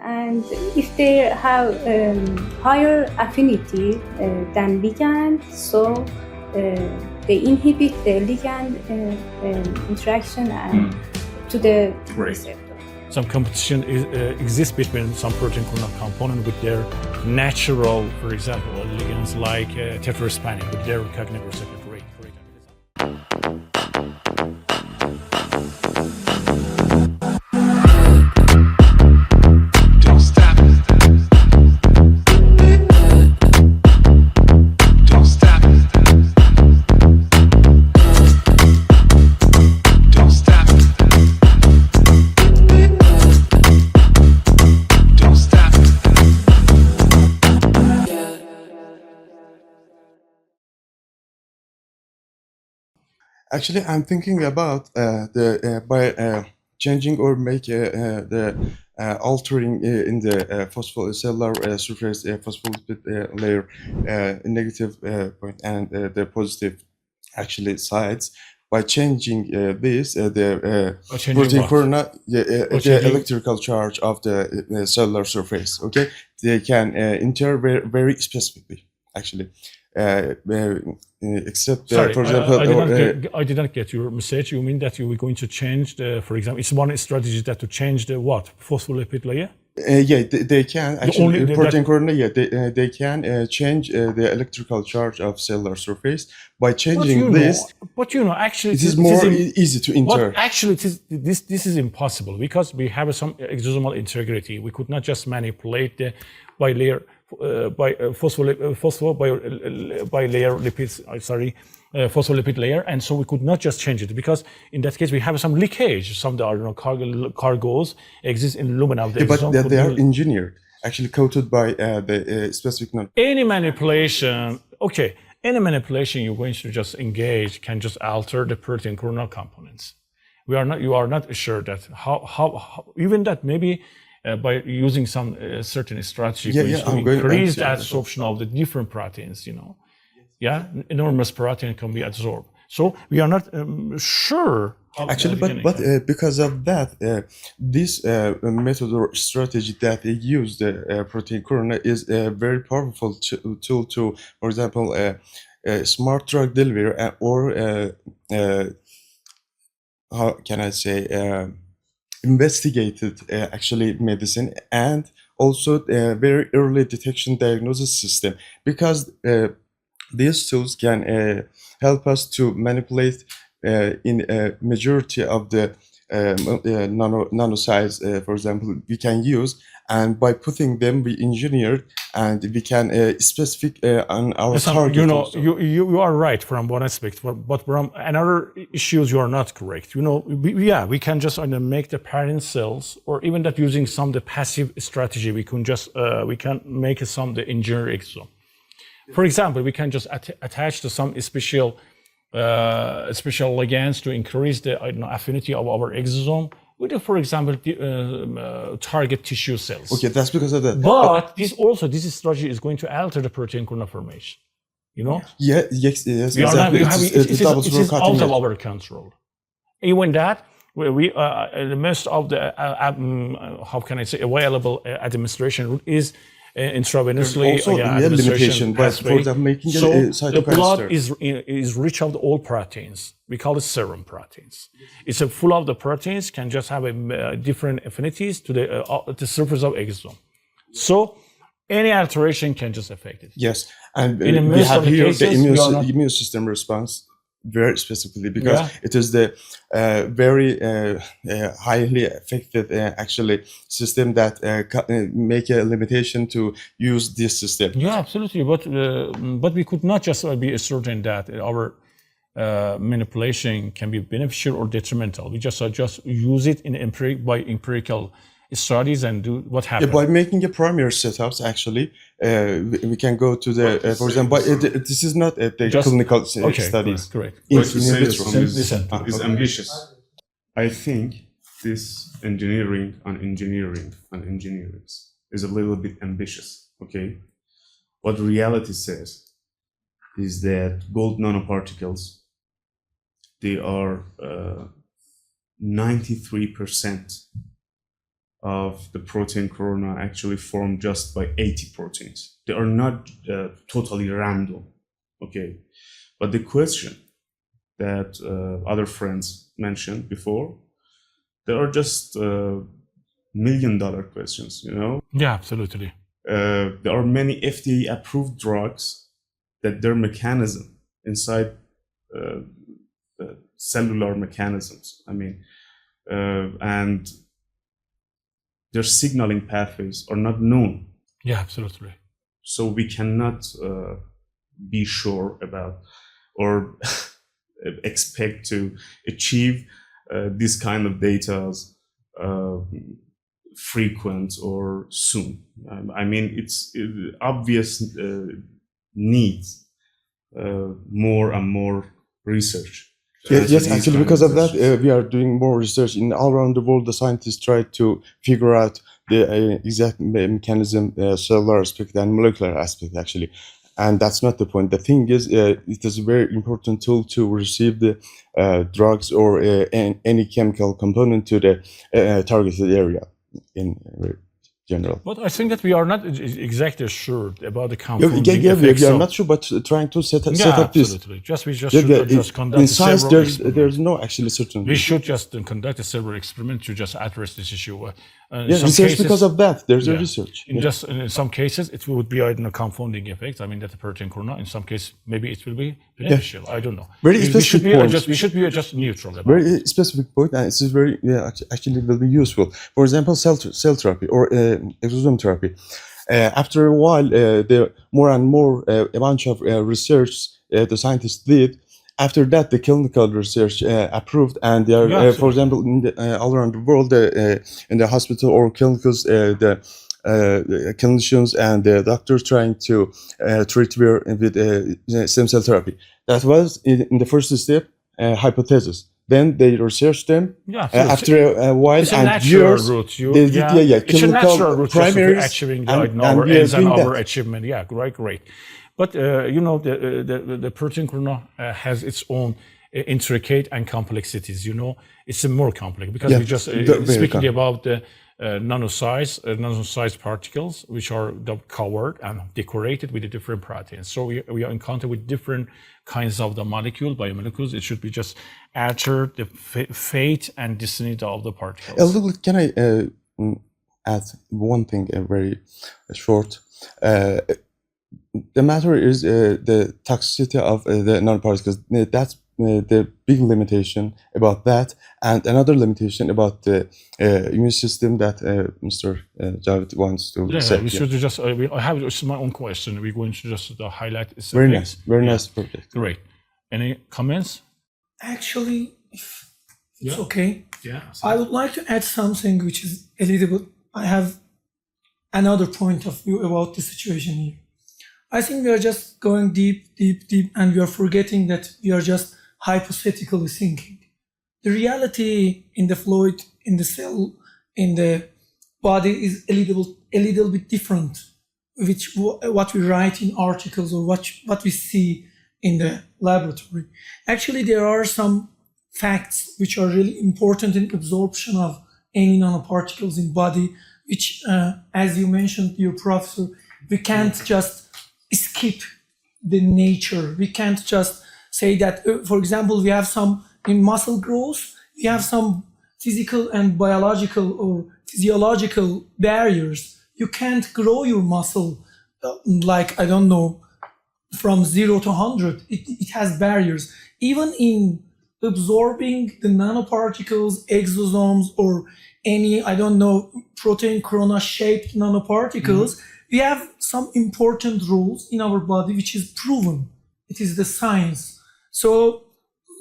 and if they have higher affinity than ligand, so they inhibit the ligand interaction and to the receptor. Some competition exists between some protein clonal component with their natural, for example, ligands like tetraspanin with their recognized receptor. Actually, I'm thinking about by changing or make the altering in the phosphocellular surface phospholipid layer negative point and the positive actually sides. By changing this, the protein corona, the electrical charge of the cellular surface. Okay, they can enter very specifically actually. Except Sorry, for example, I did not get your message. You mean that you were going to change the, for example, it's one strategy that to change the what? Phospholipid layer? Yeah, they can actually protein corona. Yeah, they can change the electrical charge of cellular surface by changing this. But actually, it is more easy to enter. But actually, this is impossible because we have some exosomal integrity. We could not just manipulate the bilayer phospholipid layer, and so we could not just change it because in that case we have some leakage. Some cargoes exist in lumina of the exosome. But they are engineered, actually coated by the specific. Any manipulation you're going to just engage can just alter the protein coronal components. You are not sure that how even that maybe. By using some certain strategy to increase the absorption of the different proteins, enormous protein can be absorbed. So we are not sure. Actually, but because of that, this method or strategy that they use the protein corona is a very powerful tool to, for example, smart drug delivery or how can I say? Investigated actually medicine and also very early detection diagnosis system, because these tools can help us to manipulate in a majority of the nano size, for example, we can use, and by putting them we engineered and we can specific on our target. You are right from one aspect, but from another issues you are not correct. We can just make the parent cells, or even that using some the passive strategy, we can just we can make some the engineered exosome. For example, we can just attach to some special ligands to increase the affinity of our exosome with, for example, target tissue cells. Okay, that's because of that. But this strategy is going to alter the protein corona formation. Yes, exactly. It is out of our control. Even that, most of the how can I say available administration route is intravenously. Also, limitation, but for example, making the blood is rich of all proteins. We call it serum proteins. It's full of the proteins, can just have different affinities to the surface of exosome. So any alteration can just affect it. Yes, and we have here the immune system response very specifically, because it is the very highly affected actually system that make a limitation to use this system. Yeah, absolutely. But we could not just be certain that our manipulation can be beneficial or detrimental. We just use it by empirical studies and do what happens. By making a primary setups, actually, we can go to the, for example, this is not the clinical studies. Correct. Is ambitious. I think this engineering on engineering is a little bit ambitious, okay? What reality says is that gold nanoparticles, they are 93% of the protein corona actually formed just by 80 proteins. They are not totally random, okay? But the question that other friends mentioned before, there are just million-dollar questions, you know? Yeah, absolutely. There are many FDA-approved drugs that their mechanism inside cellular mechanisms, I mean, and their signaling pathways are not known. Yeah, absolutely. So we cannot be sure about or expect to achieve this kind of data frequent or soon. I mean, it's obvious needs more and more research. Yes, actually, because of that, we are doing more research. All around the world, the scientists try to figure out the exact mechanism, cellular aspect and molecular aspect, actually. And that's not the point. The thing is, it is a very important tool to receive the drugs or any chemical component to the targeted area in general. But I think that we are not exactly sure about the confounding We effects. are not sure, but trying to set up this. Absolutely. We just conduct in science, several experiments. there's no actually certain. We should just conduct a several experiments to just address this issue. Research because of that. There's a research. In some cases, it would be a confounding effect. I mean, that the protein corona. In some cases, maybe it will be beneficial. I don't know. Very specific point. We should be just neutral about very specific point, and it's very actually will be useful. For example, cell therapy or exosome therapy. After a while, there more and more a bunch of research the scientists did. After that, the clinical research approved, and they are, for example, in all around the world, in the hospital or clinicals, the clinicians and the doctors trying to treat with stem cell therapy. That was in the first step, hypothesis. Then they researched them. After a while and years, they did it's a natural route primaries achieving our ends and our achievement. Yeah, great. But the protein corona has its own intricate and complexities. It's more complex because we just speaking about the nanosized particles, which are covered and decorated with the different proteins. So we are in contact with different kinds of the biomolecules. It should be just alter the fate and destiny of the particles. Can I add one thing, very short? The matter is the toxicity of the nanoparticles. That's the big limitation about that, and another limitation about the immune system that Mr. Javed wants to say. We should just. I have just my own question. We're going to just highlight. Very nice project. Great. Any comments? Actually, if it's okay. Yeah. I would like to add something which is a little bit. I have another point of view about the situation here. I think we are just going deep, and we are forgetting that we are just hypothetically thinking. The reality in the fluid, in the cell, in the body is a little bit different, which what we write in articles or what we see in the laboratory. Actually, there are some facts which are really important in absorption of any nanoparticles in body, which, as you mentioned, dear professor, we can't just skip the nature. We can't just say that, for example, we have some in muscle growth, we have some physical and biological or physiological barriers. You can't grow your muscle like, I don't know, from 0 to 100. It has barriers. Even in absorbing the nanoparticles, exosomes, or any, I don't know, protein corona shaped nanoparticles, we have some important rules in our body which is proven. It is the science. So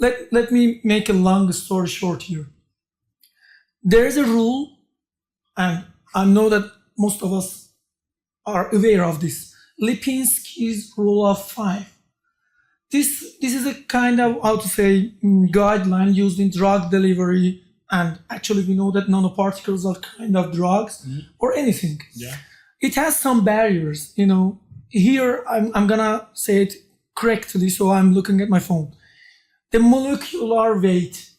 let me make a long story short here. There is a rule, and I know that most of us are aware of this, Lipinski's rule of 5. This is a kind of, how to say, guideline used in drug delivery, and actually we know that nanoparticles are kind of drugs or anything. Yeah. It has some barriers, Here, I'm gonna say it correctly, so I'm looking at my phone. The molecular weight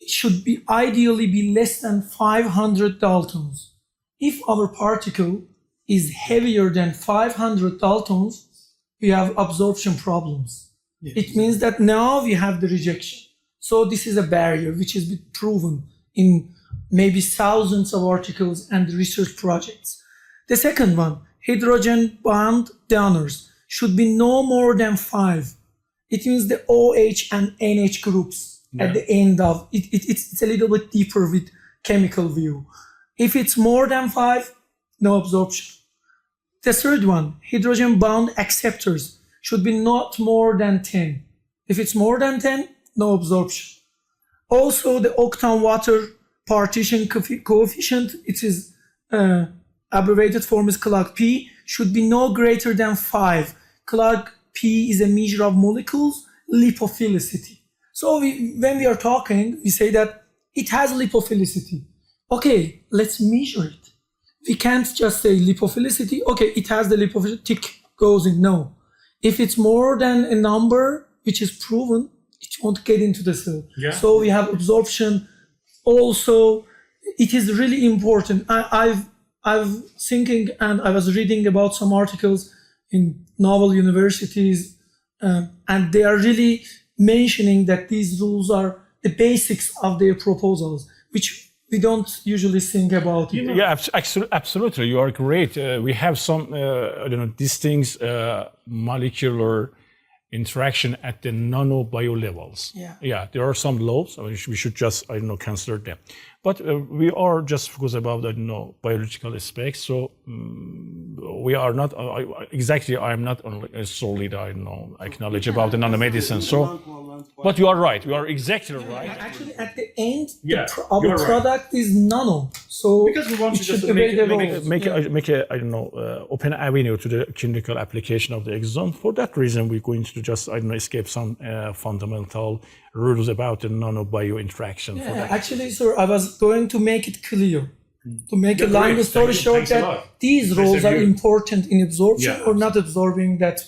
should be ideally be less than 500 Daltons. If our particle is heavier than 500 Daltons, we have absorption problems. Yes. It means that now we have the rejection. So this is a barrier which has been proven in maybe thousands of articles and research projects. The second one, hydrogen bond donors should be no more than 5. It means the OH and NH groups at the end of it. It's a little bit deeper with chemical view. If it's more than 5, no absorption. The third one, hydrogen bond acceptors should be not more than 10. If it's more than 10, no absorption. Also, the octane water partition coefficient, it is abbreviated form is clog P, should be no greater than 5. Clog P is a measure of molecules lipophilicity. So when we are talking, we say that it has lipophilicity. Okay, let's measure it. We can't just say lipophilicity. Okay, it has the lipophilicity, tick goes in. No. If it's more than a number which is proven, it won't get into the cell. Yeah. So we have absorption. Also, it is really important. I've thinking and I was reading about some articles in novel universities, and they are really mentioning that these rules are the basics of their proposals, which we don't usually think about. Yeah, absolutely. You are great. We have some, distinct molecular interaction at the nanobio levels. Yeah, there are some laws. I mean, we should just, consider them. But we are just focused about, biological aspects. So we are not, I'm not only solely, acknowledge about the nanomedicine. So, but you are right. You are exactly right. Actually, at the end, our product is nano. So because we want to just make open avenue to the clinical application of the exosome. For that reason, we're going to just, escape some fundamental rules about the nanobio interaction. Yeah, actually, sir, I was going to make it clear, to make a long story short, that these rules are important in absorption or not absorbing that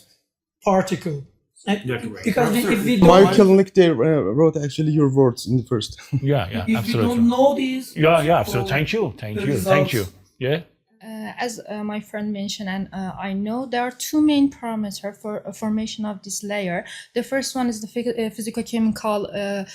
particle. Because if we don't, Michael Nick there wrote actually your words in the first. Yeah, if absolutely. we don't know these. Yeah, absolutely. Thank you. Yeah. As my friend mentioned, and I know there are two main parameters for formation of this layer. The first one is the physicochemical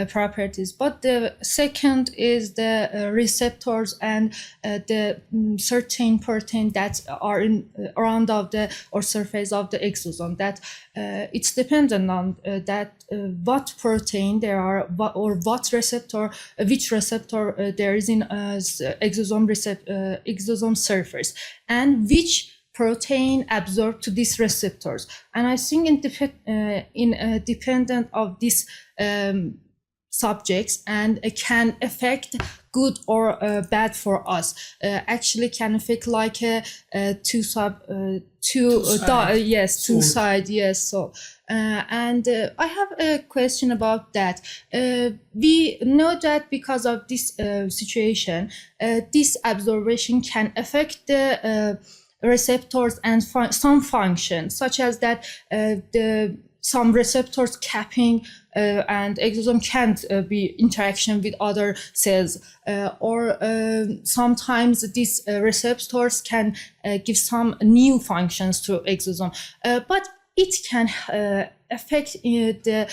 properties, but the second is the receptors and the certain protein that are in around of the or surface of the exosome. That it's dependent on that what protein there are or what receptor, which receptor there is in exosome surface, and which protein absorbed to these receptors. And I think dependent of these subjects and can affect good or bad for us. Actually can affect like two side. Yes. So and I have a question about that. We know that because of this situation, this absorption can affect the receptors and some functions, such as that some receptors capping and exosome can't be interaction with other cells, or sometimes these receptors can give some new functions to exosome, but it can affect the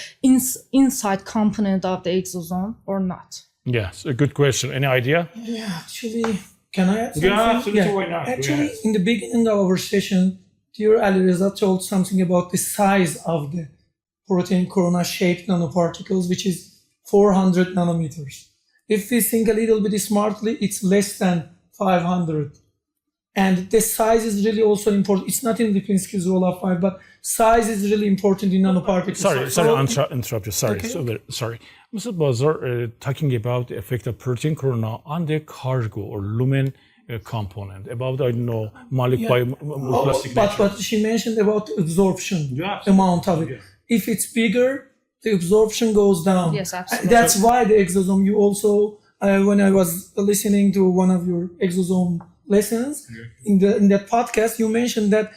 inside component of the exosome or not. Yes, a good question. Any idea? Yeah, actually, can I add something? Yeah, absolutely. Why not? Actually, in the beginning of our session, dear Alireza told something about the size of the protein corona-shaped nanoparticles, which is 400 nanometers. If we think a little bit smartly, it's less than 500. And the size is really also important. It's not in Lipinski's rule of 5, but size is really important in nanoparticles. Sorry, interrupt you. Sorry, okay. Sorry. Mr. Bazar, talking about the effect of protein corona on the cargo or lumen component, about, molecule but she mentioned about absorption amount of it. Yeah. If it's bigger, the absorption goes down. Yes, absolutely. That's why the exosome, you also, when I was listening to one of your exosome lessons, in that podcast, you mentioned that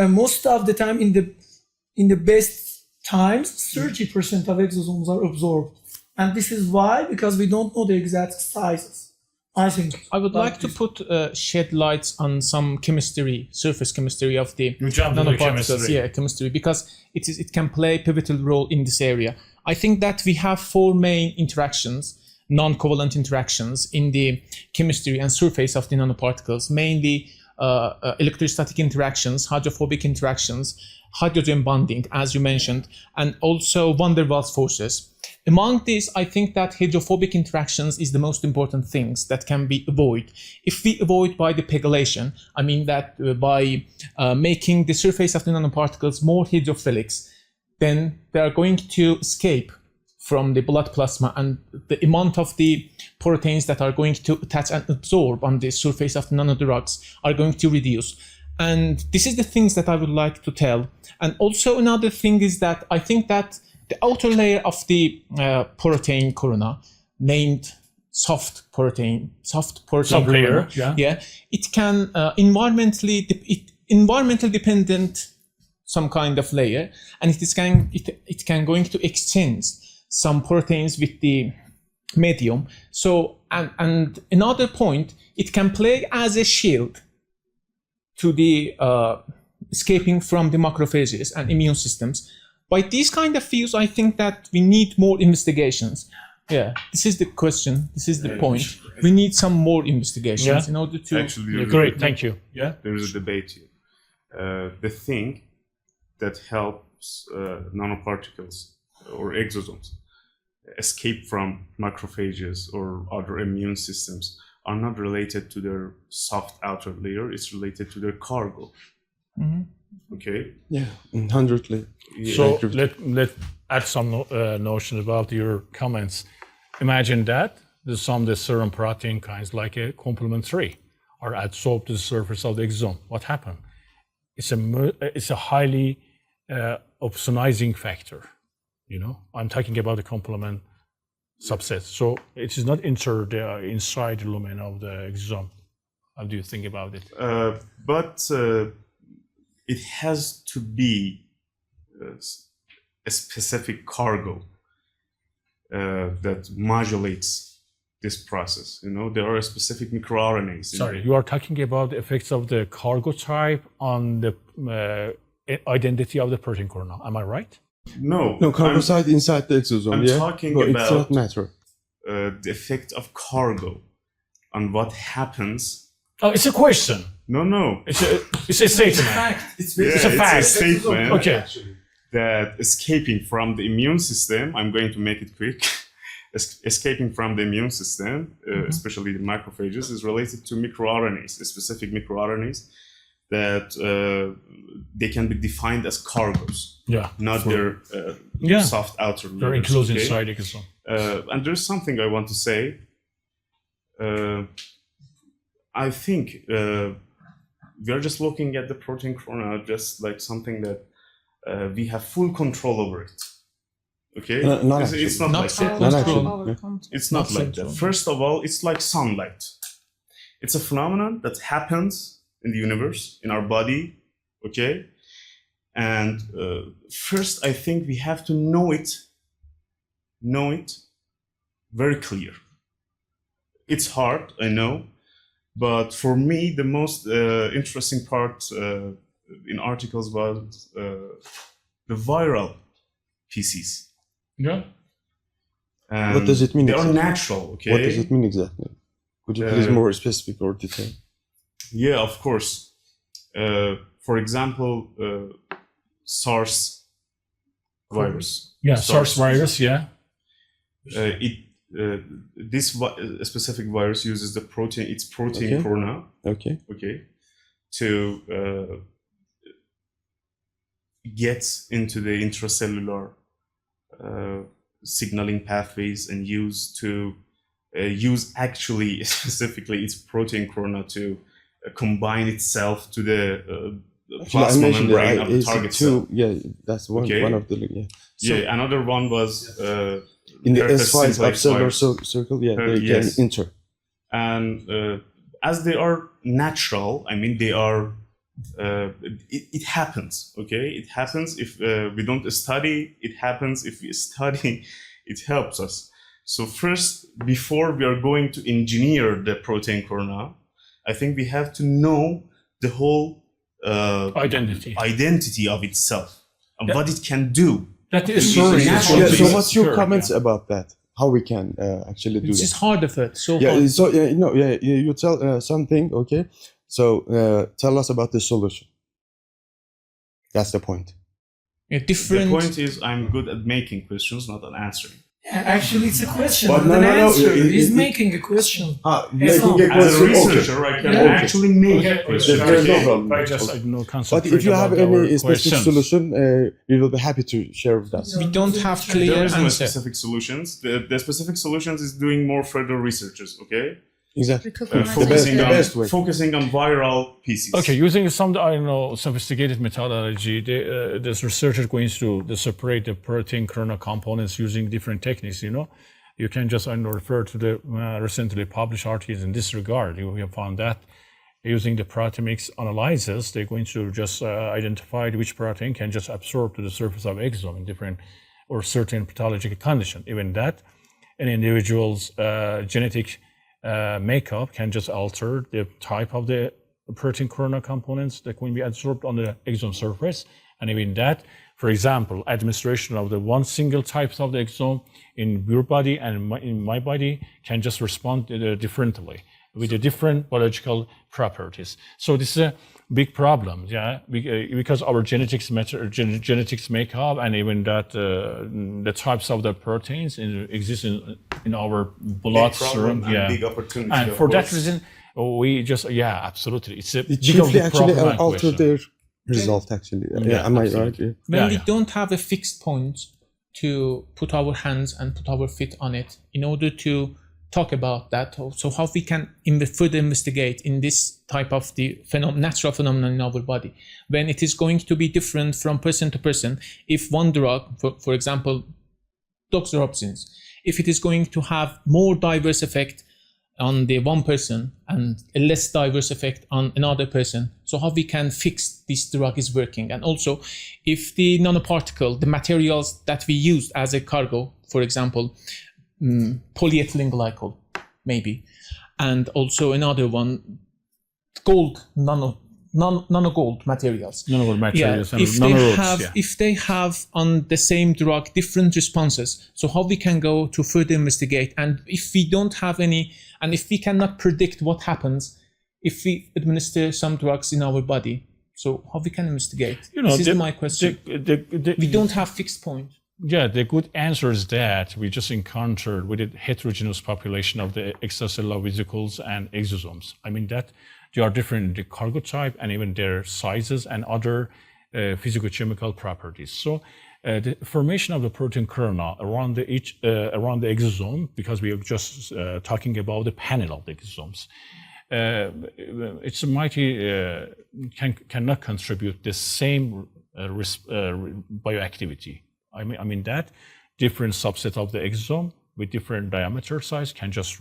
most of the time in the best times, 30% of exosomes are absorbed. And this is why, because we don't know the exact sizes. I think. I would like to put shed lights on some chemistry, surface chemistry of the You jump into nanoparticles. chemistry. Yeah, chemistry, because it can play a pivotal role in this area. I think that we have four main interactions, non-covalent interactions in the chemistry and surface of the nanoparticles, mainly electrostatic interactions, hydrophobic interactions, hydrogen bonding, as you mentioned, and also van der Waals forces. Among these, I think that hydrophobic interactions is the most important things that can be avoided. If we avoid by the pegylation, I mean that by making the surface of the nanoparticles more hydrophilic, then they are going to escape from the blood plasma, and the amount of the proteins that are going to attach and absorb on the surface of the nanodrugs are going to reduce. And this is the things that I would like to tell. And also another thing is that I think that the outer layer of the protein corona, named soft protein Sublayer, corona, it can environmentally dependent some kind of layer, and it can going to exchange some proteins with the medium. So and another point, it can play as a shield to the escaping from the macrophages and immune systems. By these kind of fields, I think that we need more investigations. Yeah, this is the question. This is the point. We need some more investigations in order to. Actually, Great, thank you. Yeah. There is a debate here. The thing that helps nanoparticles or exosomes escape from macrophages or other immune systems are not related to their soft outer layer. It's related to their cargo. Okay. Yeah, 100%. So let add some notion about your comments. Imagine that there's some of the serum protein kinds like a complement 3 are adsorbed to the surface of the exosome. What happened? It's a highly opsonizing factor. You know, I'm talking about the complement subset. So it is not inside the lumen of the exosome. How do you think about it? But it has to be a specific cargo that modulates this process. You know, there are specific microRNAs. Sorry, you are talking about the effects of the cargo type on the identity of the protein corona. Am I right? No, cargo site inside the exosome. I'm talking but about it's not matter. The effect of cargo on what happens. Oh, it's a question. No. It's a statement. It's a fact. a statement. Okay. That escaping from the immune system, I'm going to make it quick. Escaping from the immune system, especially the macrophages, is related to microRNAs, specific microRNAs that they can be defined as cargos, not their soft outer layers. They're enclosed inside the exosome. And there's something I want to say. I think we are just looking at the protein corona just like something that we have full control over it. Okay, it's not like that. It's not like that. First of all, it's like sunlight. It's a phenomenon that happens in the universe, in our body. Okay, and first, I think we have to know it very clear. It's hard, I know, but for me, the most interesting part in articles was the viral PCs. Yeah. And what does it mean? They are exactly? natural, okay? What does it mean exactly? Could you please more specific or detail? Yeah, of course. For example, SARS virus. Yeah, SARS virus, yeah. This specific virus uses the protein, its protein corona. Okay. To get into the intracellular signaling pathways and use actually specifically its protein corona to combine itself to the plasma membrane of the target cell. Yeah, that's one of the another one was in the S5 observer circle. Yeah, they can enter. And as they are natural, I mean they are. It happens, okay? It happens if we don't study. It happens if we study. It helps us. So first, before we are going to engineer the protein corona, I think we have to know the whole identity of itself and what it can do. That is Yeah, sorry. So what's your comments about that? How we can actually do It's that? just hard of it. So Yeah, hard. so you tell something, okay? So tell us about the solution. That's the point. Yeah, The different. point is, I'm good at making questions, not at answering. Actually, it's a question, But not no, an no, answer. He's it- making a question. Making a As a question, okay. researcher, I can Yeah. actually make questions. There's no Okay. problem. I just I know But concentrate if you have about our any specific questions. solution, we will be happy to share with us. We don't have clear There is no answer. specific solutions. The specific solutions is doing more further researches, okay? Exactly. Focusing the on best way. focusing on viral pieces. Okay, using some sophisticated methodology, this researchers going to separate the protein corona components using different techniques. You can just refer to the recently published articles in this regard. We have found that using the proteomics analysis, they're going to just identify which protein can just absorb to the surface of exosome in different or certain pathological condition. Even that, an individual's genetic makeup can just alter the type of the protein corona components that can be absorbed on the exosome surface. And even that, for example, administration of the one single types of the exosome in your body and in my body can just respond differently with the different biological properties. So this is a big problem, because our genetics make up, and even that the types of the proteins exist in our blood serum. Big opportunity. And of for that course. reason, we just absolutely, it's a It big of chiefly the actually problem and alter question. their result, actually. Yeah, Am I right? absolutely. Yeah. When Yeah, we yeah. don't have a fixed point to put our hands and put our feet on it, in order to talk about that, so how we can further investigate in this type of the natural phenomenon in our body, when it is going to be different from person to person. If one drug, for example, doxorubicin, if it is going to have more diverse effect on the one person and a less diverse effect on another person, so how we can fix this drug is working. And also, if the nanoparticle, the materials that we use as a cargo, for example, polyethylene glycol, maybe, and also another one, gold, nano gold materials. Nano materials and if nanorods, if they have on the same drug different responses, so how we can go to further investigate. And if we don't have any, and if we cannot predict what happens if we administer some drugs in our body, so how we can investigate? This is my question. We don't have fixed point. Yeah, the good answer is that we just encountered with a heterogeneous population of the extracellular vesicles and exosomes. I mean that they are different in the cargo type and even their sizes and other physicochemical properties. So the formation of the protein corona around the exosome, because we are just talking about the panel of the exosomes, it's a mighty cannot contribute the same bioactivity. I mean that different subset of the exosome with different diameter size can just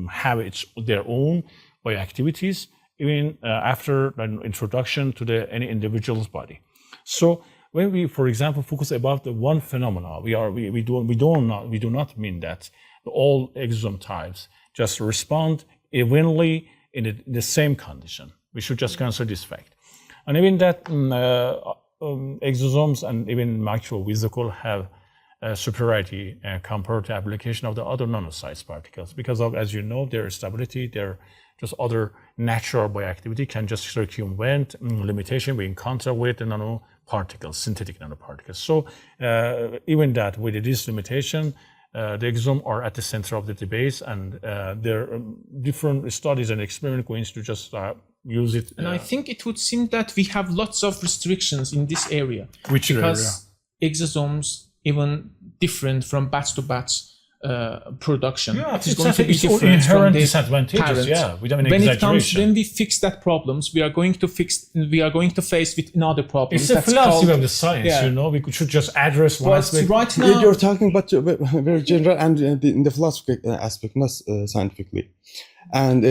have their own bioactivities even after an introduction to any individual's body. So when we, for example, focus about the one phenomena, we do not mean that all exosome types just respond evenly in the same condition. We should just consider this fact, and even that. Exosomes and even microvesicle have superiority compared to application of the other nanosized particles because of, as you know, their stability, their just other natural bioactivity can just circumvent limitation we encounter with the nanoparticles, synthetic nanoparticles. So even that, with this limitation, the exosome are at the center of the debate, and there are different studies and experiments going to just use it. And I think it would seem that we have lots of restrictions in this area. Which because area? Exosomes even different from batch to batch production. Yeah, it is going to be it's all different from inherent the disadvantages. parent. Yeah, without an When exaggeration. when we fix that problems, we are going to face with another problem. It's a philosophy of the science, we should just address one But aspect. right now, You're talking about very general and in the philosophical aspect, not scientifically. And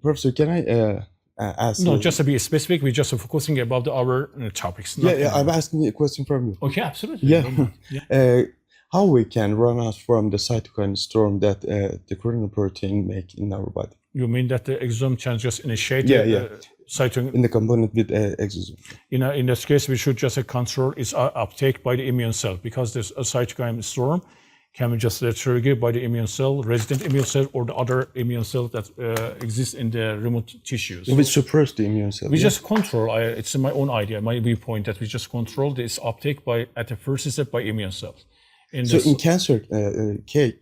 Professor, can I ask? No, just to be specific, we're just focusing about our topics. Yeah, I'm asking a question from you. Okay, absolutely. Yeah. how we can run out from the cytokine storm that the coronal protein make in our body. You mean that the exosome can just initiate Yeah. cytokine? In the component with exosome. In this case, we should just control its uptake by the immune cell, because there's a cytokine storm can be just triggered by the immune cell, resident immune cell, or the other immune cell that exists in the remote tissues. We suppress the immune cell. We just control, it's my own idea, my viewpoint, that we just control this uptake at the first step by immune cells. In cancer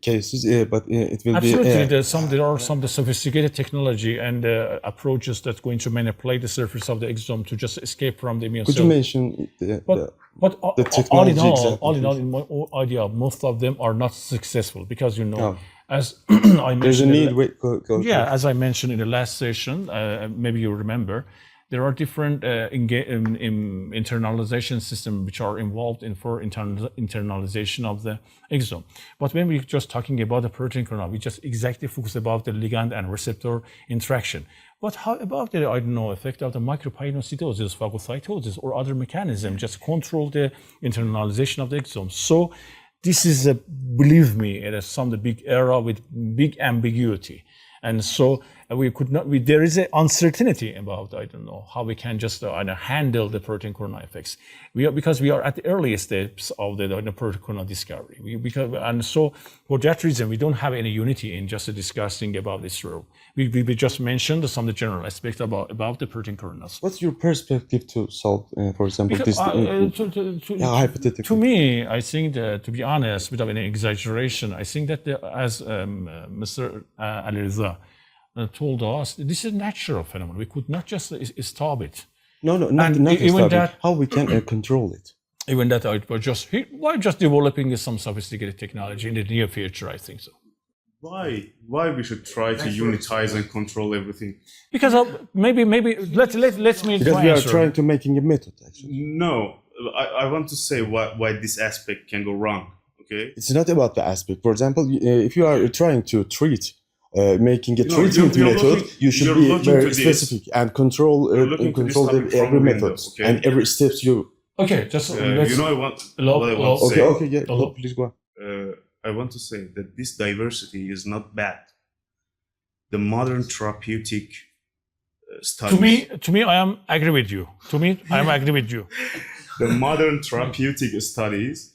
cases, but it will absolutely, be... there are some sophisticated technology and approaches that's going to manipulate the surface of the exosome to just escape from the immune cell. Could you mention But the technology all in all, in my own idea, most of them are not successful, because as I mentioned, there's a need. As I mentioned in the last session, maybe you remember, there are different internalization systems which are involved for internalization of the exosome. But when we're just talking about the protein kernel, we just exactly focus about the ligand and receptor interaction. But how about the, effect of the micropinocytosis, phagocytosis, or other mechanism just control the internalization of the exosome? So this is, believe me, it is some big era with big ambiguity. And so we could not, there is an uncertainty about, how we can just handle the protein kernel effects. Because we are at the earliest steps of the protein kernel discovery. And so for that reason, we don't have any unity in just discussing about this role. We just mentioned some of the general aspects about the protein kernels. What's your perspective to solve, for example, hypothetical? To me, I think that, to be honest, without any exaggeration, I think that as Mr. Alireza told us, this is a natural phenomenon. We could not just stop it. No, not stop it. How we can control it? Even that, we're just developing some sophisticated technology in the near future. I think so. Why we should try to unitize and control everything? Because maybe let me. Because we are trying to making a method. Actually, no. I want to say why this aspect can go wrong. Okay. It's not about the aspect. For example, if you are trying to treat. Making a treatment method, you should be very specific and control every method and every steps you. Okay, just what I want to say. Okay, please go on. I want to say that this diversity is not bad. The modern therapeutic studies. To me, I am agree with you. The modern therapeutic studies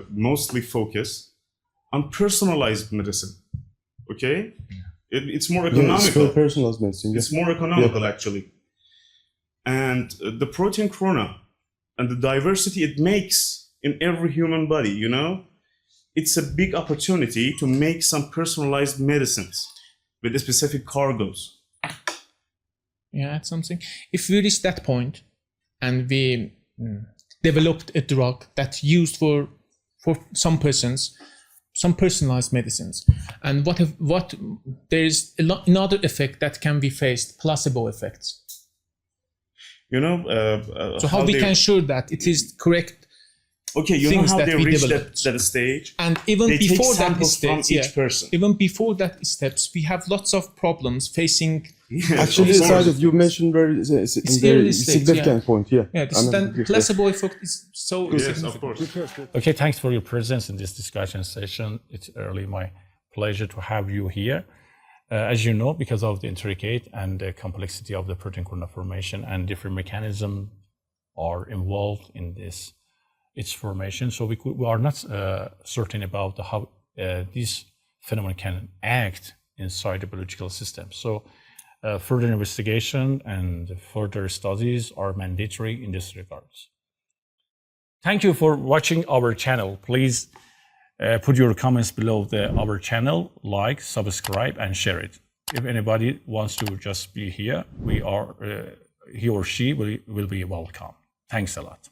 mostly focus on personalized medicine. Okay, it's more economical. It's personalized medicine. It's more economical actually, and the protein corona and the diversity it makes in every human body, it's a big opportunity to make some personalized medicines with specific cargoes. Yeah, add something. If we reach that point and we developed a drug that's used for some persons, some personalized medicines, and what there is another effect that can be faced, placebo effects. So how we can ensure that it is correct? Okay, how they reach that stage, and even before that stage, from each person. Even before that steps, we have lots of problems facing. Actually, you mentioned very significant point. Yeah, then placebo effect is so. Yes, of course. Okay, thanks for your presence in this discussion session. It's really my pleasure to have you here. As you know, because of the intricate and the complexity of the protein kernel formation and different mechanisms are involved in its formation, so we are not certain about how this phenomenon can act inside the biological system. So further investigation and further studies are mandatory in this regards. Thank you for watching our channel. Please put your comments below our channel, like, subscribe, and share it. If anybody wants to just be here, he or she will be welcome. Thanks a lot.